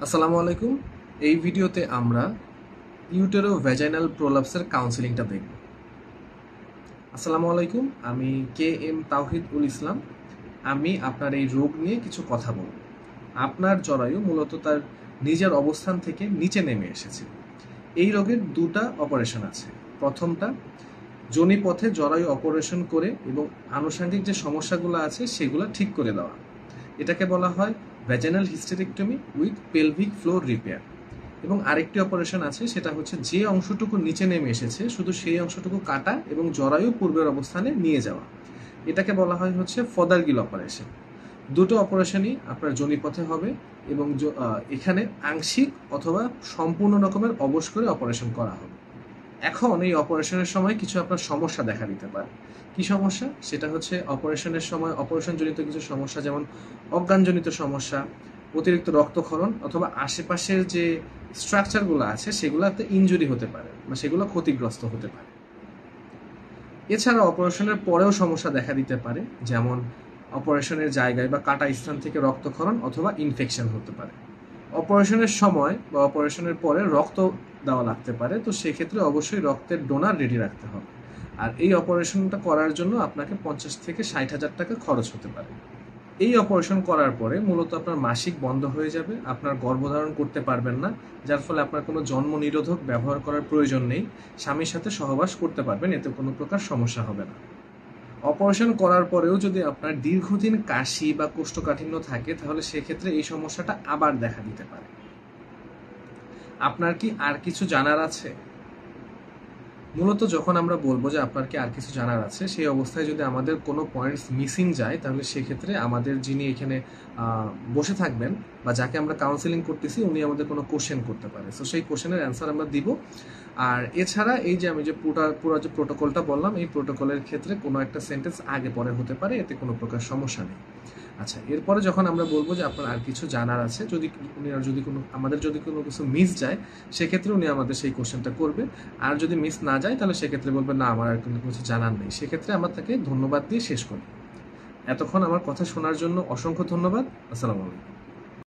আসসালামু আলাইকুম। এই ভিডিওতে আমরা ইউটেরো ভ্যাজাইনাল প্রোলাপসের কাউন্সেলিংটা দেখব। আসসালামু আলাইকুম, আমি কে.এম. তাওহিদ-উল-ইসলাম। আমি আপনার এই রোগ নিয়ে কিছু কথা বলব। আপনার জরায়ু মূলত তার নিজের অবস্থান থেকে নিচে নেমে এসেছে। এই রোগের দুটা অপারেশন আছে। প্রথমটা যোনিপথে জরায়ু অপারেশন করে এবং আনুষঙ্গিক যে সমস্যাগুলো আছে সেগুলো ঠিক করে দেওয়া। এটাকে বলা হয় vaginal hysterectomy with pelvic floor repair. এবং আরেকটি অপারেশন আছে, সেটা হচ্ছে যে অংশটুকু নিচে নেমে এসেছে শুধু সেই অংশটুকু কাটা এবং জরায়ু পূর্বের অবস্থানে নিয়ে যাওয়া। এটাকে বলা হয় হচ্ছে ফদারগিল অপারেশন। দুটো অপারেশনই আপনার যোনিপথে হবে এবং এখানে আংশিক অথবা সম্পূর্ণ রকমের অবশ করে অপারেশন করা হবে। এখন এই অপারেশনের সময় কিছু আপনার সমস্যা দেখা দিতে পারে। কি সমস্যা? সেটা হচ্ছে অপারেশনের সময় অপারেশনজনিত কিছু সমস্যা, যেমন অজ্ঞানজনিত সমস্যা, অতিরিক্ত রক্তক্ষরণ অথবা আশেপাশের যে স্ট্রাকচারগুলো আছে সেগুলোতে ইনজুরি হতে পারে বা সেগুলো ক্ষতিগ্রস্ত হতে পারে। এছাড়া অপারেশনের পরেও সমস্যা দেখা দিতে পারে, যেমন অপারেশনের জায়গায় বা কাটা স্থান থেকে রক্তক্ষরণ অথবা ইনফেকশন হতে পারে। অপারেশনের সময় বা অপারেশনের পরে রক্ত দেওয়া লাগতে পারে, তো সেক্ষেত্রে অবশ্যই রক্তের ডোনার রেডি রাখতে হবে। আর এই অপারেশনটা করার জন্য আপনাকে 50 থেকে 60,000 টাকা খরচ হতে পারে। এই অপারেশন করার পরে মূলত আপনার মাসিক বন্ধ হয়ে যাবে, আপনার গর্ভধারণ করতে পারবেন না, যার ফলে আপনার কোনো জন্ম নিরোধক ব্যবহার করার প্রয়োজন নেই। স্বামীর সাথে সহবাস করতে পারবেন, এতে কোনো প্রকার সমস্যা হবে না। অপারেশন করার পরেও যদি আপনার দীর্ঘদিন কাশি বা কোষ্ঠকাঠিন্য থাকে, তাহলে সেক্ষেত্রে এই সমস্যাটা আবার দেখা দিতে পারে। আপনার কি আর কিছু জানার আছে? মূলত যখন আমরা বলবো যে আপনার কি আর কিছু জানার আছে, সেই অবস্থায় যদি আমাদের কোনো পয়েন্টস মিসিং যায়, তাহলে সেক্ষেত্রে আমাদের যিনি এখানে বসে থাকবেন বা যাকে আমরা কাউন্সেলিং করতেছি উনি আমাদের কোনো কোশ্চেন করতে পারে, সো সেই কোশ্চেনের অ্যান্সার আমরা দিব। আর এছাড়া এই যে আমি যে পুরো যে প্রোটোকলটা বললাম, এই প্রোটোকলের ক্ষেত্রে কোনো একটা সেন্টেন্স আগে পরে হতে পারে, এতে কোনো প্রকার সমস্যা নেই। আচ্ছা, এরপরে যখন আমরা বলবো যে আপনার আর কিছু জানার আছে, যদি কোনো কিছু মিস যায়, সেক্ষেত্রে উনি আমাদের সেই কোশ্চেনটা করবে। আর যদি মিস না যায়, তাহলে সেক্ষেত্রে বলবে না আমার আর কোনো কিছু জানার নেই। সেক্ষেত্রে আমরা তাকে ধন্যবাদ দিয়ে শেষ করি। এতক্ষণ আমার কথা শোনার জন্য অসংখ্য ধন্যবাদ। আসসালামু আলাইকুম।